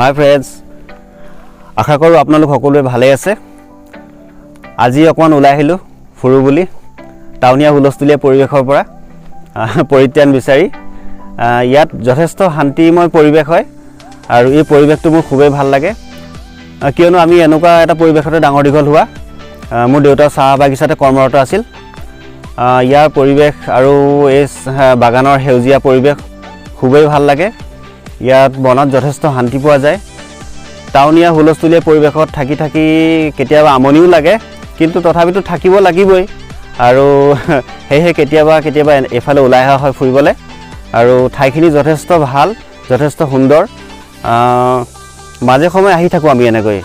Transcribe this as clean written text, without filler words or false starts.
হাই friends, আশা কৰোঁ আপোনালোক সকলোৱে ভালে আছে। আজি অকণমান ওলাই আহিলোঁ ফুৰোঁ বুলি টাউনীয়া হুলস্থুলীয়া পৰিৱেশৰ পৰা পৰিত্ৰাণ বিচাৰি। ইয়াত যথেষ্ট শান্তিময় পৰিৱেশ হয় আৰু এই পৰিৱেশটো মোৰ খুবেই ভাল লাগে, কিয়নো আমি এনেকুৱা এটা পৰিৱেশতে ডাঙৰ দীঘল হোৱা। মোৰ দেউতা চাহ বাগিচাতে কৰ্মৰত আছিল। ইয়াৰ পৰিৱেশ আৰু এই বাগানৰ সেউজীয়া পৰিৱেশ খুবেই ভাল লাগে। ইয়াত বনত যথেষ্ট শান্তি পোৱা যায়। টাউনীয়া হুলস্থুলীয়া পৰিৱেশত থাকি থাকি কেতিয়াবা আমনিও লাগে, কিন্তু তথাপিতো থাকিব লাগিবই আৰু সেয়েহে কেতিয়াবা এফালে ওলাই অহা হয় ফুৰিবলৈ। আৰু ঠাইখিনি যথেষ্ট ভাল, যথেষ্ট সুন্দৰ। মাজে সময়ে আহি থাকোঁ আমি এনেকৈ।